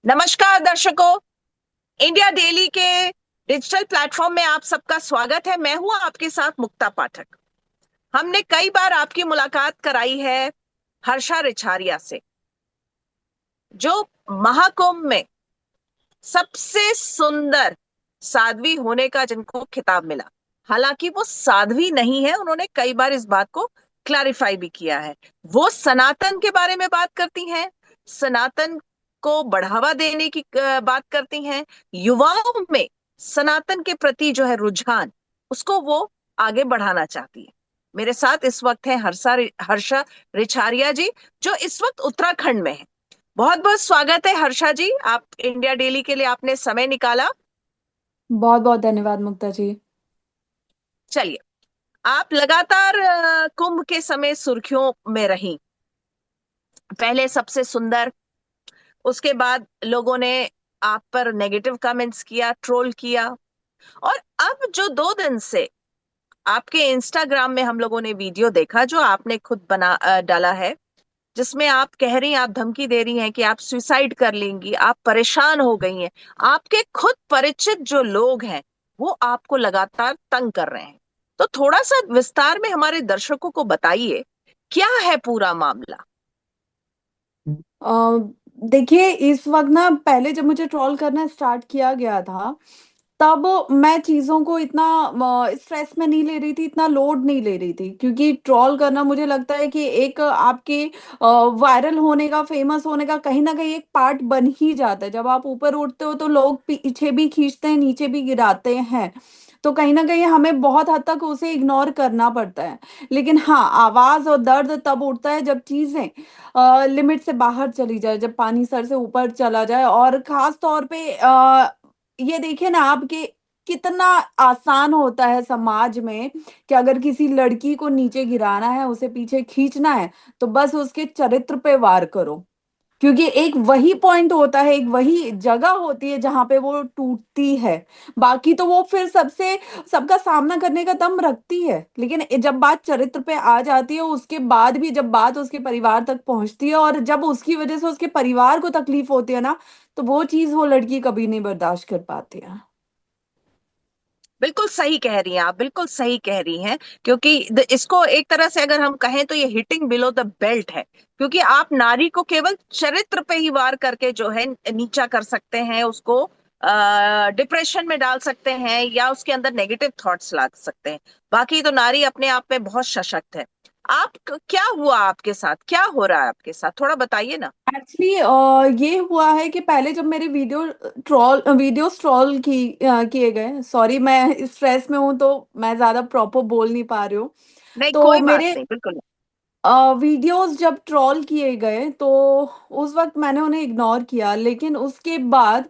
नमस्कार दर्शकों। India daily के डिजिटल प्लेटफॉर्म में आप सबका स्वागत है। मैं हूं आपके साथ मुक्ता पाठक। हमने कई बार आपकी मुलाकात कराई है हर्षा रिछारिया से, जो महाकुंभ में सबसे सुंदर साध्वी होने का जिनको खिताब मिला। हालांकि वो साध्वी नहीं है, उन्होंने कई बार इस बात को क्लैरिफाई भी किया है। वो सनातन के बारे में बात करती हैं, सनातन को बढ़ावा देने की बात करती हैं। युवाओं में सनातन के प्रति जो है रुझान, उसको वो आगे बढ़ाना चाहती है। मेरे साथ इस वक्त है हर्षा रिछारिया जी, जो इस वक्त उत्तराखंड में है। बहुत बहुत स्वागत है हर्षा जी, आप इंडिया डेली के लिए आपने समय निकाला। बहुत बहुत धन्यवाद मुक्ता जी। चलिए, आप लगातार कुंभ के समय सुर्खियों में रही। पहले सबसे सुंदर, उसके बाद लोगों ने आप पर नेगेटिव कमेंट्स किया, ट्रोल किया। और अब जो 2 दिन से आपके इंस्टाग्राम में हम लोगों ने वीडियो देखा, जो आपने खुद डाला है, जिसमें आप कह रही हैं, आप धमकी दे रही हैं कि आप सुसाइड कर लेंगी, आप परेशान हो गई हैं। आपके खुद परिचित जो लोग हैं, वो आपको लगातार तंग कर रहे हैं। तो थोड़ा सा विस्तार में हमारे दर्शकों को बताइए, क्या है पूरा मामला। अ, देखिए, इस वक्त ना, पहले जब मुझे ट्रोल करना स्टार्ट किया गया था, तब मैं चीज़ों को इतना स्ट्रेस में नहीं ले रही थी, इतना लोड नहीं ले रही थी, क्योंकि ट्रोल करना मुझे लगता है कि एक आपके वायरल होने का, फेमस होने का कहीं ना कहीं एक पार्ट बन ही जाता है। जब आप ऊपर उठते हो तो लोग पीछे भी खींचते हैं, नीचे भी गिराते हैं। तो कहीं ना कहीं हमें बहुत हद तक उसे इग्नोर करना पड़ता है। लेकिन हाँ, आवाज और दर्द तब उठता है जब चीजें लिमिट से बाहर चली जाए, जब पानी सर से ऊपर चला जाए। और खास तौर पे ये देखिए ना आपके, कितना आसान होता है समाज में कि अगर किसी लड़की को नीचे गिराना है, उसे पीछे खींचना है, तो बस उसके चरित्र पे वार करो। क्योंकि एक वही पॉइंट होता है, एक वही जगह होती है जहां पे वो टूटती है। बाकी तो वो फिर सबका सामना करने का दम रखती है। लेकिन जब बात चरित्र पे आ जाती है, उसके बाद भी जब बात उसके परिवार तक पहुंचती है, और जब उसकी वजह से उसके परिवार को तकलीफ होती है ना, तो वो चीज वो लड़की कभी नहीं बर्दाश्त कर पाती है। बिल्कुल सही कह रही हैं आप, बिल्कुल सही कह रही हैं। क्योंकि इसको एक तरह से अगर हम कहें तो ये हिटिंग बिलो द बेल्ट है। क्योंकि आप नारी को केवल चरित्र पे ही वार करके जो है नीचा कर सकते हैं, उसको डिप्रेशन में डाल सकते हैं, या उसके अंदर नेगेटिव थॉट्स ला सकते हैं। बाकी तो नारी अपने आप में बहुत सशक्त है। क्या हुआ आपके साथ, क्या हो रहा है आपके साथ, थोड़ा बताइए ना। एक्चुअली ये हुआ है कि पहले जब मेरे वीडियोस ट्रोल किए गए, सॉरी मैं स्ट्रेस में हूं तो मैं ज्यादा प्रॉपर बोल नहीं पा रही हूँ। नहीं, तो कोई बात मेरे नहीं, बिल्कुल। वीडियोस जब ट्रोल किए गए, तो उस वक्त मैंने उन्हें इग्नोर किया। लेकिन उसके बाद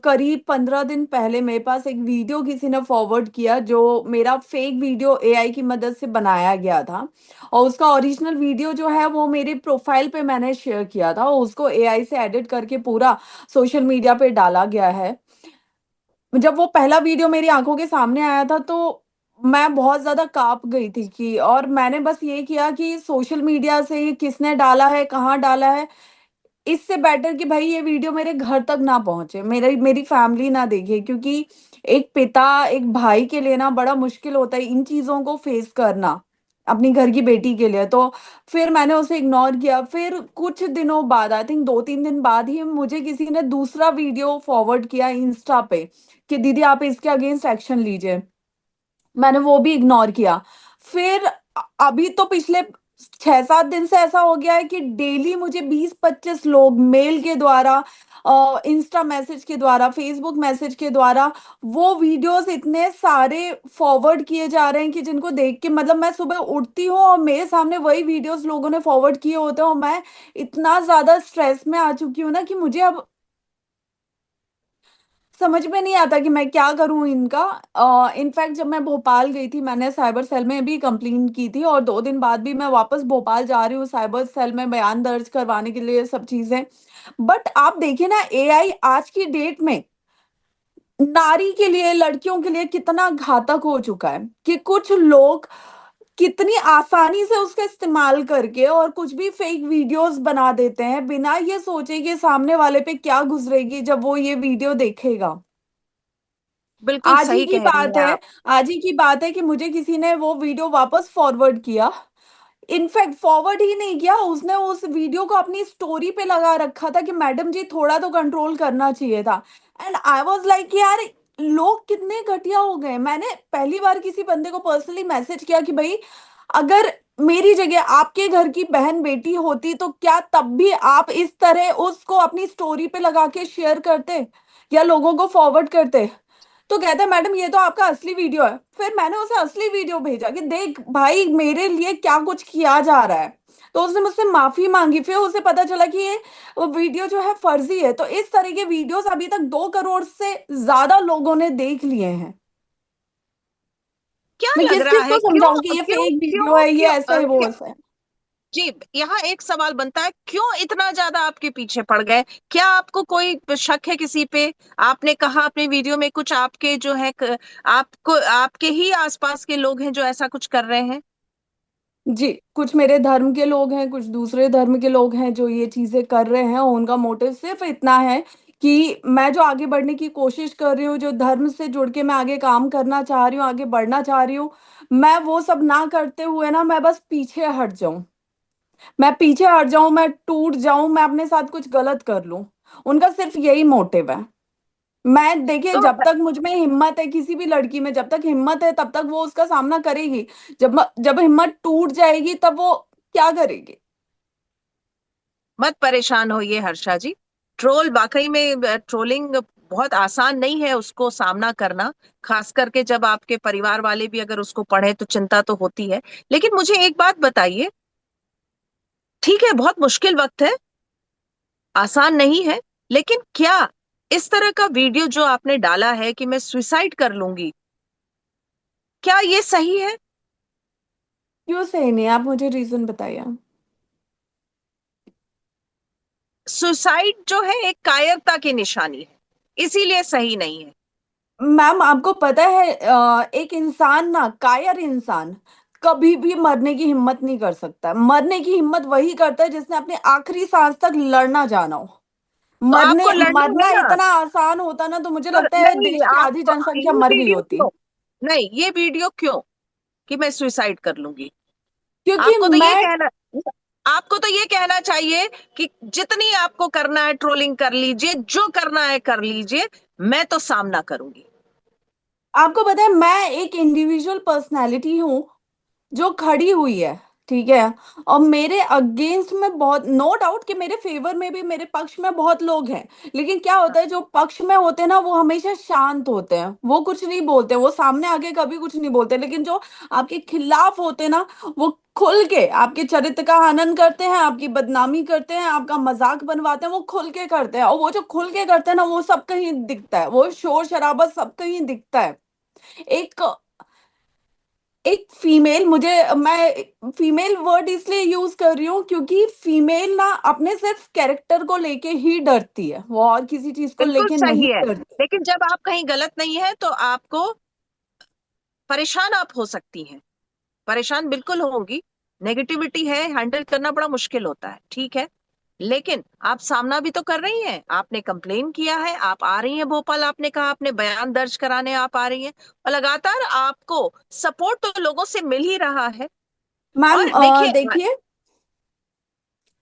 करीब 15 दिन पहले मेरे पास एक वीडियो किसी ने फॉरवर्ड किया, जो मेरा फेक वीडियो एआई की मदद से बनाया गया था। और उसका ओरिजिनल वीडियो जो है वो मेरे प्रोफाइल पे मैंने शेयर किया था, और उसको एआई से एडिट करके पूरा सोशल मीडिया पे डाला गया है। जब वो पहला वीडियो मेरी आंखों के सामने आया था, तो मैं बहुत ज्यादा कांप गई थी कि, और मैंने बस ये किया कि सोशल मीडिया से ये किसने डाला है, कहाँ डाला है, इससे बेटर कि भाई ये वीडियो मेरे घर तक ना पहुंचे, मेरी मेरी फैमिली ना देखे। क्योंकि एक पिता, एक भाई के लिए ना बड़ा मुश्किल होता है इन चीजों को फेस करना, अपनी घर की बेटी के लिए। तो फिर मैंने उसे इग्नोर किया। फिर कुछ दिनों बाद, आई थिंक 2-3 दिन बाद ही, मुझे किसी ने दूसरा वीडियो फॉरवर्ड किया इंस्टा पे कि दीदी आप इसके अगेंस्ट एक्शन लीजिए। मैंने वो भी इग्नोर किया। फिर अभी तो पिछले 6-7 दिन से ऐसा हो गया है कि डेली मुझे 20-25 लोग मेल के द्वारा, इंस्टा मैसेज के द्वारा, फेसबुक मैसेज के द्वारा वो वीडियोस इतने सारे फॉरवर्ड किए जा रहे हैं कि जिनको देख के, मतलब मैं सुबह उठती हूँ और मेरे सामने वही वीडियोस लोगों ने फॉरवर्ड किए होते हैं, और मैं इतना ज्यादा स्ट्रेस में आ चुकी हूँ ना कि मुझे अब समझ में नहीं आता कि मैं क्या करूं इनका। इनफैक्ट जब मैं भोपाल गई थी, मैंने साइबर सेल में भी कंप्लेन की थी, और 2 दिन बाद भी मैं वापस भोपाल जा रही हूँ साइबर सेल में बयान दर्ज करवाने के लिए, सब चीजें। बट आप देखिए ना, एआई आज की डेट में नारी के लिए, लड़कियों के लिए कितना घातक हो चुका है कि कुछ लोग कितनी आसानी से उसका इस्तेमाल करके और कुछ भी फेक वीडियोस बना देते हैं बिना ये सोचे कि सामने वाले पे क्या गुजरेगी जब वो ये वीडियो देखेगा। बिल्कुल आज ही सही की कह रही बात हैं है, आप। आज ही की बात है कि मुझे किसी ने वो वीडियो वापस फॉरवर्ड किया। इनफैक्ट फॉरवर्ड ही नहीं किया, उसने उस वीडियो को अपनी स्टोरी पे लगा रखा था कि मैडम जी थोड़ा तो कंट्रोल करना चाहिए था। एंड आई वाज लाइक यार, लोग कितने घटिया हो गए। मैंने पहली बार किसी बंदे को पर्सनली मैसेज किया कि भाई, अगर मेरी जगह आपके घर की बहन बेटी होती तो क्या तब भी आप इस तरह उसको अपनी स्टोरी पे लगा के शेयर करते या लोगों को फॉरवर्ड करते? तो कहता है मैडम ये तो आपका असली वीडियो है। फिर मैंने उसे असली वीडियो भेजा कि देख भाई मेरे लिए क्या कुछ किया जा रहा है। तो उसने मुझसे माफी मांगी, फिर उसे पता चला कि ये वो वीडियो जो है फर्जी है। तो इस तरह के वीडियोस अभी तक 2 करोड़ से ज्यादा लोगों ने देख लिए हैं। क्या मैं लग किस रहा किस है, को क्यों समझाऊं कि ये क्यों फेक वीडियो क्यों है, ये क्यों ऐसा है, वो ऐसा है। जी, यहाँ एक सवाल बनता है, क्यों इतना ज्यादा आपके पीछे पड़ गए? क्या आपको कोई शक है किसी पे? आपने कहा अपने वीडियो में कुछ आपके जो है आपको आपके ही आसपास के लोग हैं जो ऐसा कुछ कर रहे हैं? जी, कुछ मेरे धर्म के लोग हैं, कुछ दूसरे धर्म के लोग हैं जो ये चीजें कर रहे हैं। उनका मोटिव सिर्फ इतना है कि मैं जो आगे बढ़ने की कोशिश कर रही हूँ, जो धर्म से जुड़ के मैं आगे काम करना चाह रही हूँ, आगे बढ़ना चाह रही हूँ, मैं वो सब ना करते हुए ना मैं बस पीछे हट जाऊं। मैं पीछे हट जाऊं, मैं टूट जाऊं, मैं अपने साथ कुछ गलत कर लूं। उनका सिर्फ यही मोटिव है। मैं देखिए, तो जब तक मुझ में हिम्मत है, किसी भी लड़की में जब तक हिम्मत है तब तक वो उसका सामना करेगी। जब जब हिम्मत टूट जाएगी तब वो क्या करेगी? मत परेशान होइए हर्षा जी। ट्रोल वाकई में ट्रोलिंग बहुत आसान नहीं है उसको सामना करना। खास करके जब आपके परिवार वाले भी अगर उसको पढ़े तो चिंता तो होती है। लेकिन मुझे एक बात बताइए, ठीक है बहुत मुश्किल वक्त है, आसान नहीं है, लेकिन क्या इस तरह का वीडियो जो आपने डाला है कि मैं सुसाइड कर लूंगी, क्या ये सही है? क्यों सही नहीं? आप मुझे रीजन बताइए। सुसाइड जो है एक कायरता की निशानी है, इसीलिए सही नहीं है। मैम आपको पता है, एक इंसान ना, कायर इंसान कभी भी मरने की हिम्मत नहीं कर सकता। मरने की हिम्मत वही करता है जिसने अपने आखिरी सांस तक लड़ना जाना हो। तो आपको मरने लड़ना है मरना ना। इतना आसान होता ना तो मुझे तो लगता है नहीं, देश की आधी आपको जनसंख्या ये मर गई वीडियो होती। क्यों, नहीं ये वीडियो क्यों कि मैं सुसाइड कर लूंगी? क्योंकि आपको तो ये मैं कहना आपको तो ये कहना चाहिए कि जितनी आपको करना है ट्रोलिंग कर लीजिए, जो करना है कर लीजिए, मैं तो सामना करूंगी। आपको पता है मैं एक इंडिविजुअल पर्सनालिटी हूँ जो खड़ी हुई है, ठीक है। और मेरे अगेंस्ट में बहुत, नो डाउट कि मेरे फेवर में भी, मेरे पक्ष में बहुत लोग हैं। लेकिन क्या होता है, जो पक्ष में होते हैं ना वो हमेशा शांत होते हैं, वो कुछ नहीं बोलते, वो सामने आके कभी कुछ नहीं बोलते। लेकिन जो आपके खिलाफ होते हैं ना, वो खुल के आपके चरित्र का हनन करते हैं, आपकी बदनामी करते हैं, आपका मजाक बनवाते हैं, वो खुल के करते हैं। और वो जो खुल के करते हैं ना वो सब कहीं दिखता है, वो शोर शराबा सब कहीं दिखता है। एक एक फीमेल, मुझे मैं फीमेल वर्ड इसलिए यूज कर रही हूँ क्योंकि फीमेल ना अपने सिर्फ कैरेक्टर को लेके ही डरती है, वो और किसी चीज को बिल्कुल लेके नहीं सही है, डरती। लेकिन जब आप कहीं गलत नहीं है तो आपको परेशान आप हो सकती हैं, परेशान बिल्कुल होंगी। नेगेटिविटी है, हैंडल करना बड़ा मुश्किल होता है, ठीक है। लेकिन आप सामना भी तो कर रही हैं, आपने कंप्लेन किया है, आप आ रही हैं भोपाल, आपने कहा आपने बयान दर्ज कराने आप आ रही हैं, और लगातार आपको सपोर्ट तो लोगों से मिल ही रहा है। मैम और देखिए, देखिए,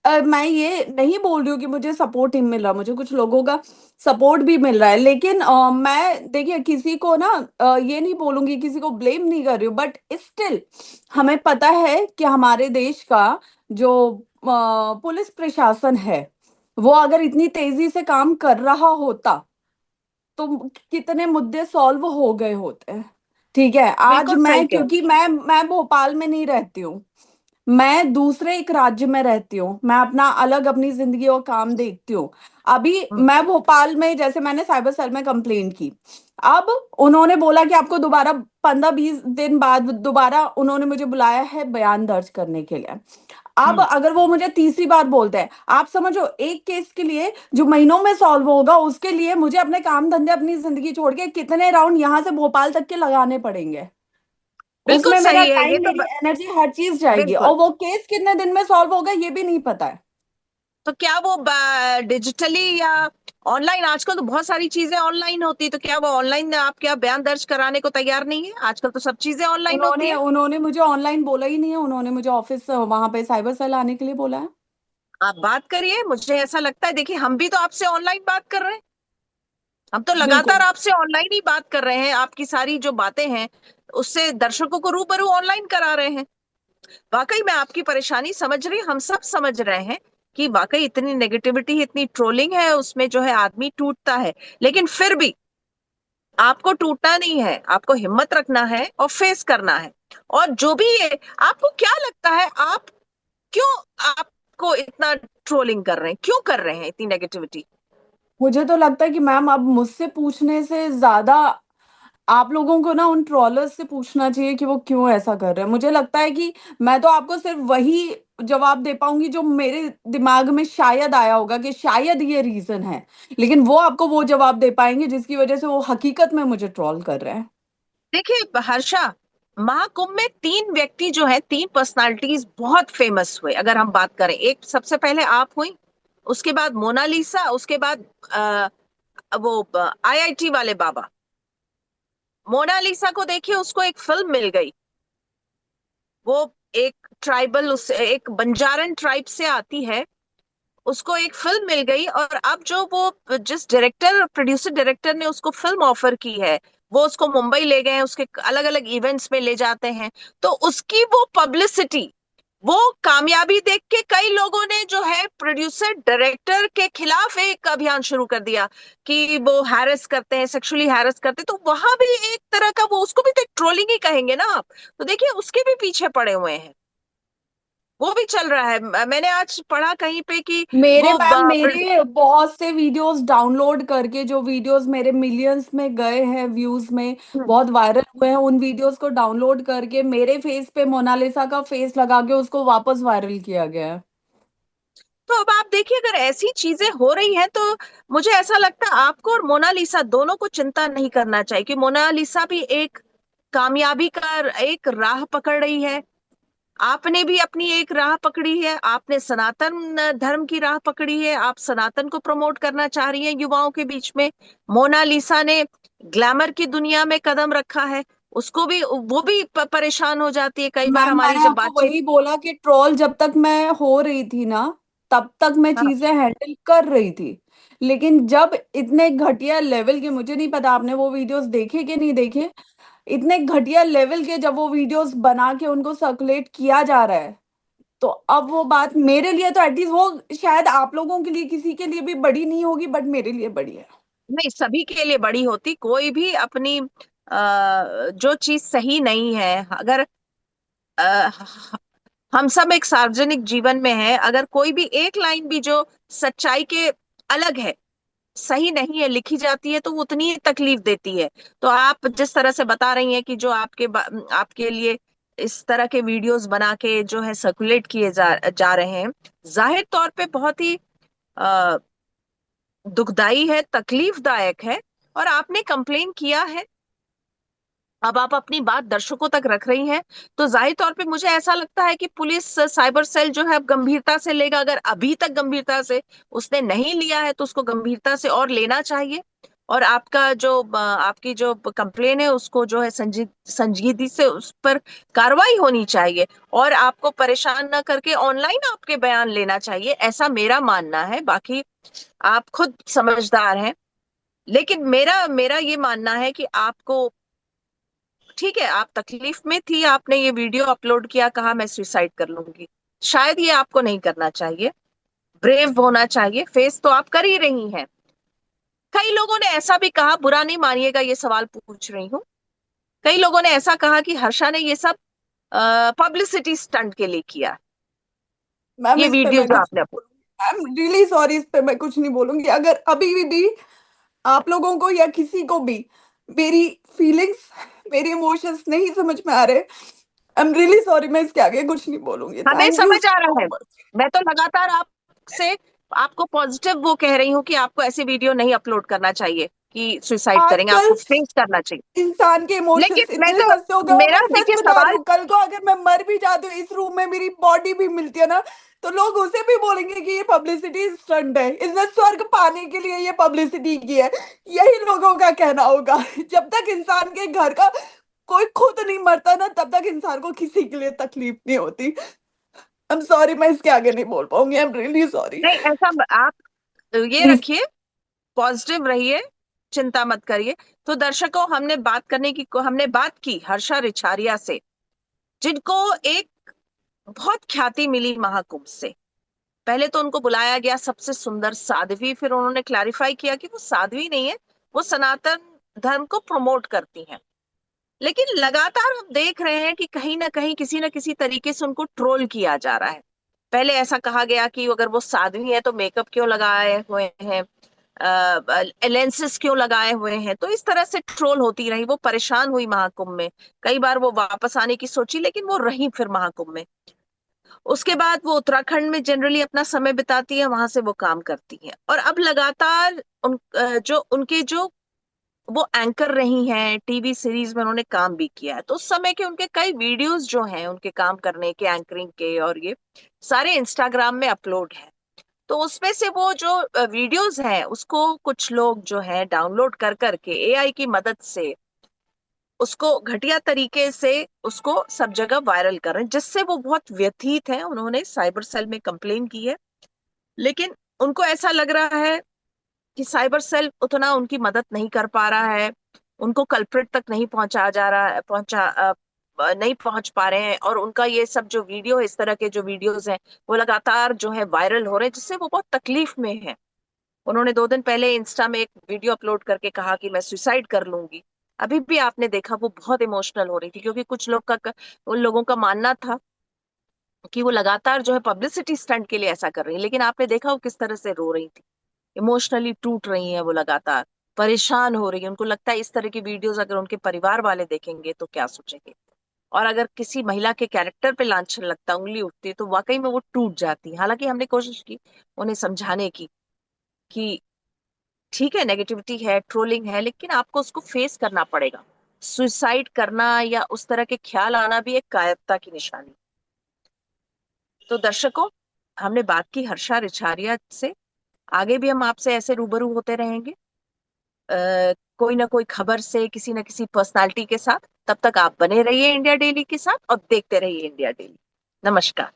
मैं ये नहीं बोल रही हूँ कि मुझे सपोर्ट नहीं मिल रहा, मुझे कुछ लोगों का सपोर्ट भी मिल रहा है। लेकिन मैं देखिए किसी को ना ये नहीं बोलूंगी, किसी को ब्लेम नहीं कर रही हूँ, बट स्टिल हमें पता है कि हमारे देश का जो पुलिस प्रशासन है, वो अगर इतनी तेजी से काम कर रहा होता तो कितने मुद्दे सॉल्व हो गए होते हैं। ठीक है, आज बिल्कुल सही मैं, कह क्योंकि मैं भोपाल में नहीं रहती हूँ, मैं दूसरे एक राज्य में रहती हूँ, मैं अपना अलग अपनी जिंदगी और काम देखती हूँ। अभी हम्म, मैं भोपाल में, जैसे मैंने साइबर सेल में कंप्लेंट की, अब उन्होंने बोला कि आपको दोबारा 15-20 दिन बाद दोबारा उन्होंने मुझे बुलाया है बयान दर्ज करने के लिए। अब हम्म। अगर वो मुझे तीसरी बार बोलते हैं, आप समझो एक केस के लिए जो महीनों में सॉल्व होगा, उसके लिए मुझे अपने काम धंधे, अपनी जिंदगी छोड़ के कितने राउंड यहाँ से भोपाल तक के लगाने पड़ेंगे। बिल्कुल उसमें मेरा सही है ये टाइम, तो मेरी एनर्जी, हर चीज जाएगी, बिल्कुल। और वो केस कितने दिन में सॉल्व होगा ये भी नहीं पता है। तो क्या वो डिजिटली या ऑनलाइन, आजकल तो बहुत सारी चीजें ऑनलाइन होती है, तो क्या वो ऑनलाइन आप क्या बयान दर्ज कराने को तैयार नहीं है? आजकल तो सब चीजें ऑनलाइन होती उन्होंने है। उन्होंने मुझे ऑनलाइन बोला ही नहीं है, उन्होंने मुझे ऑफिस वहां पे साइबर सेल आने के लिए बोला है। आप बात करिए, मुझे ऐसा लगता है, देखिए हम भी तो आपसे ऑनलाइन बात कर रहे हैं। हम तो लगातार बिल्कुल। आपसे ऑनलाइन ही बात कर रहे हैं, आपकी सारी जो बातें हैं उससे दर्शकों को रूबरू ऑनलाइन करा रहे हैं। वाकई मैं आपकी परेशानी समझ रही, हम सब समझ रहे हैं कि वाकई इतनी नेगेटिविटी, इतनी ट्रोलिंग है, उसमें जो है आदमी टूटता है। लेकिन फिर भी आपको टूटना नहीं है, आपको हिम्मत रखना है और फेस करना है। और जो भी ये, आपको क्या लगता है, आप क्यों, आपको इतना ट्रोलिंग कर रहे हैं, क्यों कर रहे हैं इतनी नेगेटिविटी? मुझे तो लगता है कि मैम अब मुझसे पूछने से ज्यादा आप लोगों को ना उन ट्रॉलर्स से पूछना चाहिए कि वो क्यों ऐसा कर रहे हैं। मुझे लगता है कि मैं तो आपको सिर्फ वही जवाब दे पाऊंगी जो मेरे दिमाग में शायद आया होगा कि शायद ये रीजन है, लेकिन वो आपको वो जवाब दे पाएंगे जिसकी वजह से वो हकीकत में मुझे ट्रॉल कर रहे हैं। देखिए हर्षा, महाकुंभ में तीन व्यक्ति जो है, तीन पर्सनालिटीज बहुत फेमस हुए। अगर हम बात करें, एक सबसे पहले आप हुई, उसके बाद मोनालिसा, उसके बाद वो आईआईटी वाले बाबा। मोनालिसा को देखिए, उसको एक फिल्म मिल गई। वो एक ट्राइबल, उस एक बंजारन ट्राइब से आती है, उसको एक फिल्म मिल गई। और अब जो वो जिस डायरेक्टर, प्रोड्यूसर डायरेक्टर ने उसको फिल्म ऑफर की है, वो उसको मुंबई ले गए हैं, उसके अलग अलग इवेंट्स में ले जाते हैं। तो उसकी वो पब्लिसिटी, वो कामयाबी देख के कई लोगों ने जो है प्रोड्यूसर डायरेक्टर के खिलाफ एक अभियान शुरू कर दिया कि वो हैरेस करते हैं, सेक्सुअली हैरेस करते हैं। तो वहां भी एक तरह का, वो उसको भी तो एक ट्रोलिंग ही कहेंगे ना आप। तो देखिए उसके भी पीछे पड़े हुए हैं, वो भी चल रहा है। मैंने आज पढ़ा कहीं पे कि मेरे वो मैम, मेरे बहुत से वीडियोस डाउनलोड करके, जो वीडियोस मेरे मिलियंस में गए हैं व्यूज में, बहुत वायरल हुए हैं, उन वीडियोस को डाउनलोड करके मेरे फेस पे मोनालिसा का फेस लगा के उसको वापस वायरल किया गया है। तो अब आप देखिए, अगर ऐसी चीजें हो रही हैं तो मुझे ऐसा लगता है आपको और मोनालिसा दोनों को चिंता नहीं करना चाहिए, कि मोनालिसा भी एक कामयाबी का एक राह पकड़ रही है। आपने भी अपनी एक राह पकड़ी है, आपने सनातन धर्म की राह पकड़ी है, आप सनातन को प्रमोट करना चाह रही हैं युवाओं के बीच में। मोनालिसा ने ग्लैमर की दुनिया में कदम रखा है, उसको भी, वो भी परेशान हो जाती है कई बार मैम, हमारी मैंने जब आपको बातचीत। वही बोला कि ट्रोल जब तक मैं हो रही थी ना, तब तक मैं हाँ, चीजें हैंडल कर रही थी। लेकिन जब इतने घटिया लेवल के, मुझे नहीं पता आपने वो वीडियोस देखे कि नहीं देखे, इतने घटिया लेवल के जब वो वीडियोस बना के उनको सर्कुलेट किया जा रहा है, तो अब वो बात मेरे लिए तो एटलीस्ट, वो शायद आप लोगों के लिए किसी के लिए भी बड़ी नहीं होगी, बट मेरे लिए बड़ी है। नहीं, सभी के लिए बड़ी होती। कोई भी अपनी जो चीज सही नहीं है, अगर अ, हम सब एक सार्वजनिक जीवन में है, अगर कोई भी एक लाइन भी जो सच्चाई के अलग है, सही नहीं है, लिखी जाती है, तो वो उतनी ही तकलीफ देती है। तो आप जिस तरह से बता रही हैं कि जो आपके लिए इस तरह के वीडियोस बना के जो है सर्कुलेट किए जा रहे हैं, जाहिर तौर पे बहुत ही अ, दुखदाई है, तकलीफदायक है। और आपने कंप्लेन किया है, अब आप अपनी बात दर्शकों तक रख रही हैं, तो जाहिर तौर पे मुझे ऐसा लगता है कि पुलिस साइबर सेल जो है अब गंभीरता से लेगा। अगर अभी तक गंभीरता से उसने नहीं लिया है तो उसको गंभीरता से और लेना चाहिए। और आपका जो आपकी जो कंप्लेन है उसको जो है संजीदगी से उस पर कार्रवाई होनी चाहिए, और आपको परेशान ना करके ऑनलाइन आपके बयान लेना चाहिए, ऐसा मेरा मानना है। बाकी आप खुद समझदार हैं। लेकिन मेरा मेरा ये मानना है कि आपको, ठीक है, आप तकलीफ में थी, आपने ये वीडियो अपलोड किया, कहा मैं सुसाइड कर लूंगी, शायद ये आपको नहीं करना चाहिए, ब्रेव होना चाहिए, फेस तो आप कर ही रही हैं। कई लोगों ने ऐसा भी कहा, बुरा नहीं मानिएगा ये सवाल पूछ रही हूँ, कई लोगों ने ऐसा कहा कि हर्षा ने ये सब पब्लिसिटी स्टंट के लिए किया, मैम, ये इस पे वीडियो मैं जो कुछ आपने नहीं बोलूंगी। आई एम रियली सॉरी, इस पे मैं कुछ नहीं बोलूंगी। अगर अभी भी आप लोगों को या किसी को भी मेरी फीलिंग्स, मेरे इमोशंस नहीं समझ में आ रहे, आई एम रियली सॉरी, मैं इसके आगे कुछ नहीं बोलूंगी। हमें थैंक यू समझ आ सो रहा है, मच। मैं तो लगातार आपसे आपको पॉजिटिव वो कह रही हूँ कि आपको ऐसे वीडियो नहीं अपलोड करना चाहिए कि सुसाइड करेंगे, आपको आजकल फेस करना चाहिए। इंसान के इमोशंस लेकिन मैं इतने तो, सस्ते हो गए, और मेरा मैं सच देखिए बता रही सवाल, हूँ, कल को अगर मैं मर भी जाती हूँ, इस रूम में मेरी बॉडी भी मिलती है ना, तो लोग उसे भी बोलेंगे कि ये पब्लिसिटी स्टंट है, इसने स्वर्ग पाने के लिए ये पब्लिसिटी की है। यही लोगों का कहना होगा। जब तक इंसान के घर का कोई खुद नहीं मरता ना, तब तक इंसान को किसी के लिए तकलीफ नहीं होती। आई एम सॉरी, मैं इसके आगे नहीं बोल पाऊंगी, आई एम रियली सॉरी। नहीं ऐसा आप ये प्लीज। रखिए, पॉजिटिव रहिए, चिंता मत करिए। तो दर्शकों, हमने बात की हर्षा रिछारिया से, जिनको एक बहुत ख्याति मिली महाकुंभ से। पहले तो उनको बुलाया गया सबसे सुंदर साध्वी, फिर उन्होंने क्लैरिफाई किया कि वो साध्वी नहीं है, वो सनातन धर्म को प्रमोट करती हैं। लेकिन लगातार हम देख रहे हैं कि कहीं ना कहीं किसी ना किसी तरीके से उनको ट्रोल किया जा रहा है। पहले ऐसा कहा गया कि अगर वो साध्वी है तो मेकअप क्यों लगाए हुए हैं, लेंसेस क्यों लगाए हुए हैं। तो इस तरह से ट्रोल होती रही, वो परेशान हुई महाकुंभ में। कई बार वो वापस आने की सोची, लेकिन वो रही फिर महाकुंभ में। उसके बाद वो उत्तराखंड में जनरली अपना समय बिताती है, वहां से वो काम करती है। और अब लगातार जो उनके जो वो एंकर रही हैं, टीवी सीरीज में उन्होंने काम भी किया है, तो उस समय के उनके कई वीडियोस जो हैं उनके काम करने के, एंकरिंग के, और ये सारे इंस्टाग्राम में अपलोड है। तो उसमें से वो जो वीडियोस हैं उसको कुछ लोग जो है डाउनलोड कर करके एआई की मदद से उसको घटिया तरीके से उसको सब जगह वायरल कर रहे हैं, जिससे वो बहुत व्यथित है। उन्होंने साइबर सेल में कंप्लेन की है, लेकिन उनको ऐसा लग रहा है कि साइबर सेल उतना उनकी मदद नहीं कर पा रहा है, उनको कल्प्रिट तक नहीं पहुंचा जा रहा है, नहीं पहुंच पा रहे हैं। और उनका ये सब जो वीडियो है, इस तरह के जो वीडियोस हैं, वो लगातार जो है वायरल हो रहे हैं, जिससे वो बहुत तकलीफ में है। उन्होंने 2 दिन पहले इंस्टा में एक वीडियो अपलोड करके कहा कि मैं सुसाइड कर लूंगी। अभी भी आपने देखा वो बहुत इमोशनल हो रही थी, क्योंकि कुछ लोग का उन लोगों का मानना था कि वो लगातार जो है पब्लिसिटी स्टंट के लिए ऐसा कर रही है। लेकिन आपने देखा वो किस तरह से रो रही थी, इमोशनली टूट रही हैं वो, लगातार परेशान हो रही है। उनको लगता है इस तरह की वीडियोस अगर उनके परिवार वाले देखेंगे तो क्या सोचेंगे। और अगर किसी महिला के कैरेक्टर पे लांछन लगता, उंगली उठती है, तो वाकई में वो टूट जाती है। हालांकि हमने कोशिश की उन्हें समझाने की कि ठीक है, नेगेटिविटी है, ट्रोलिंग है, लेकिन आपको उसको फेस करना पड़ेगा। सुसाइड करना या उस तरह के ख्याल आना भी एक कायरता की निशानी। तो दर्शकों, हमने बात की हर्षा रिछारिया से। आगे भी हम आपसे ऐसे रूबरू होते रहेंगे, कोई ना कोई खबर से, किसी ना किसी पर्सनालिटी के साथ। तब तक आप बने रहिए इंडिया डेली के साथ और देखते रहिए इंडिया डेली। नमस्कार।